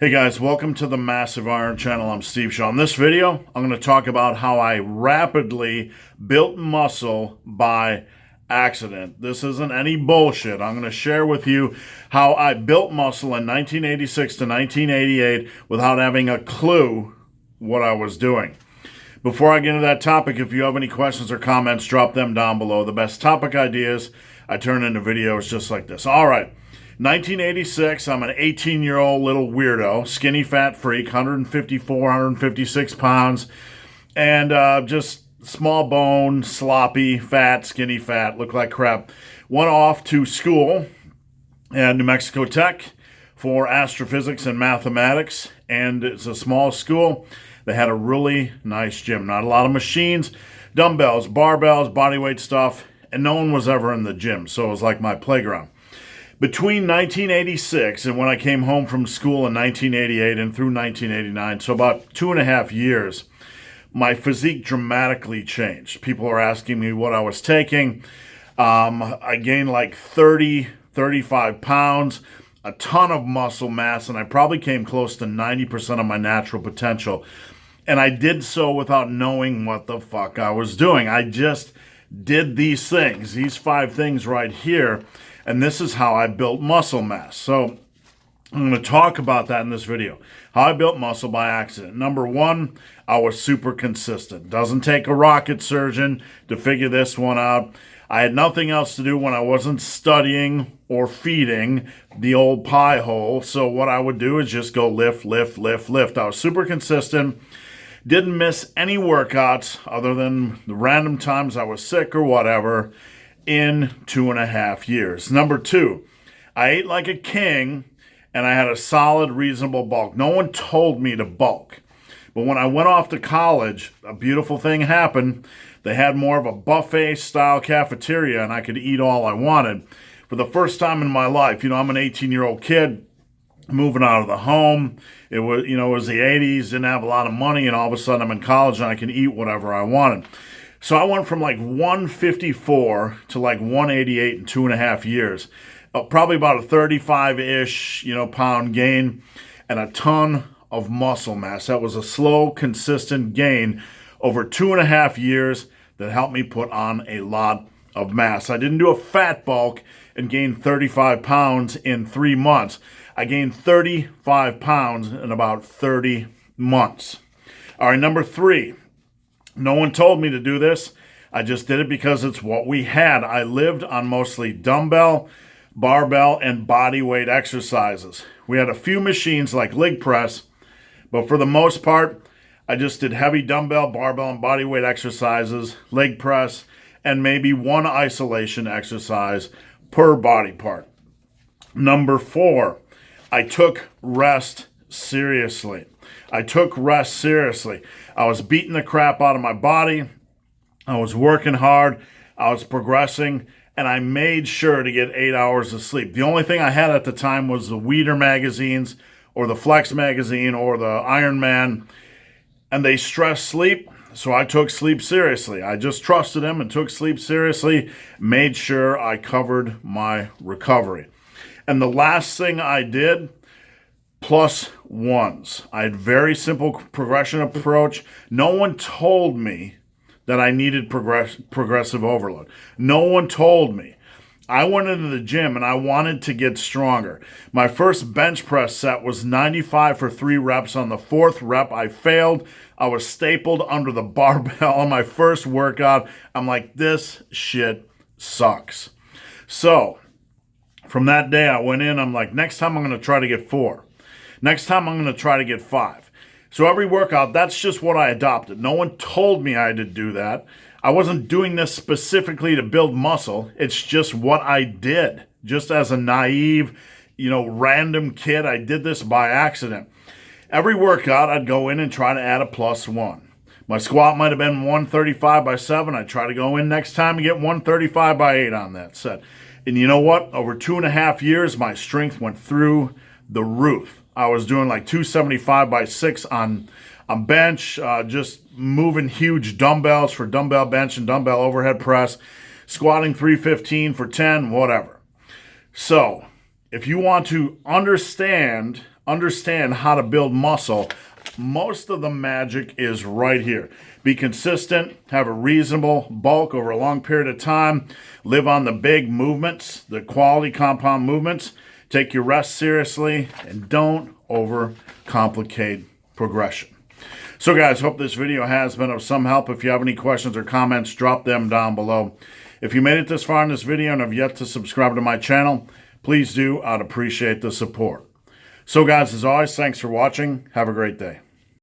Hey guys, welcome to the Massive Iron Channel. I'm Steve Shaw. In this video, I'm going to talk about how I rapidly built muscle by accident. This isn't any bullshit. I'm going to share with you how I built muscle in 1986 to 1988 without having a clue what I was doing. Before I get into that topic, if you have any questions or comments, drop them down below. The best topic ideas I turn into videos just like this. All right. 1986, I'm an 18-year-old little weirdo, skinny fat freak, 154, 156 pounds, and just small bone, sloppy, fat, skinny fat, look like crap. Went off to school at New Mexico Tech for astrophysics and mathematics, and it's a small school. They had a really nice gym, not a lot of machines, dumbbells, barbells, bodyweight stuff, and no one was ever in the gym, so it was like my playground. Between 1986 and when I came home from school in 1988 and through 1989, so about 2.5 years, my physique dramatically changed. People are asking me what I was taking. I gained like 35 pounds, a ton of muscle mass, and I probably came close to 90% of my natural potential. And I did so without knowing what the fuck I was doing. I just did these things, these 5 things right here. And this is how I built muscle mass. So I'm going to talk about that in this video. How I built muscle by accident. Number 1, I was super consistent. Doesn't take a rocket surgeon to figure this one out. I had nothing else to do when I wasn't studying or feeding the old pie hole. So what I would do is just go lift, lift, lift, lift. I was super consistent. Didn't miss any workouts other than the random times I was sick or whatever in 2.5 years. Number 2, I ate like a king and I had a solid, reasonable bulk. No one told me to bulk. But when I went off to college, a beautiful thing happened. They had more of a buffet-style cafeteria and I could eat all I wanted. For the first time in my life, I'm an 18-year-old kid moving out of the home. It was, it was the 80s, didn't have a lot of money, and all of a sudden I'm in college and I can eat whatever I wanted. So I went from like 154 to like 188 in 2.5 years. Probably about a 35-ish, pound gain and a ton of muscle mass. That was a slow, consistent gain over 2.5 years that helped me put on a lot of mass. I didn't do a fat bulk and gain 35 pounds in 3 months. I gained 35 pounds in about 30 months. All right, number 3. No one told me to do this. I just did it because it's what we had. I lived on mostly dumbbell, barbell, and body weight exercises. We had a few machines like leg press, but for the most part, I just did heavy dumbbell, barbell, and body weight exercises, leg press, and maybe one isolation exercise per body part. Number 4, I took rest seriously. I was beating the crap out of my body. I was working hard. I was progressing. And I made sure to get 8 hours of sleep. The only thing I had at the time was the Weider magazines or the Flex magazine or the Iron Man. And they stressed sleep. So I took sleep seriously. I just trusted them and took sleep seriously. Made sure I covered my recovery. And the last thing I did, +1s. I had very simple progression approach. No one told me that I needed progressive overload. No one told me. I went into the gym and I wanted to get stronger. My first bench press set was 95 for 3 reps. On the 4th rep, I failed. I was stapled under the barbell on my first workout. I'm like, this shit sucks. So from that day, I went in. I'm like, next time I'm going to try to get 4. Next time, I'm going to try to get 5. So every workout, that's just what I adopted. No one told me I had to do that. I wasn't doing this specifically to build muscle. It's just what I did. Just as a naive, random kid, I did this by accident. Every workout, I'd go in and try to add a +1. My squat might have been 135 by 7. I'd try to go in next time and get 135 by 8 on that set. And you know what? Over 2.5 years, my strength went through the roof. I was doing like 275 by 6 on bench, just moving huge dumbbells for dumbbell bench and dumbbell overhead press, squatting 315 for 10, whatever. So if you want to understand understand how to build muscle, most of the magic is right here. Be consistent, have a reasonable bulk over a long period of time, live on the big movements, the quality compound movements, take your rest seriously, and don't overcomplicate progression. So guys, hope this video has been of some help. If you have any questions or comments, drop them down below. If you made it this far in this video and have yet to subscribe to my channel, please do. I'd appreciate the support. So guys, as always, thanks for watching. Have a great day.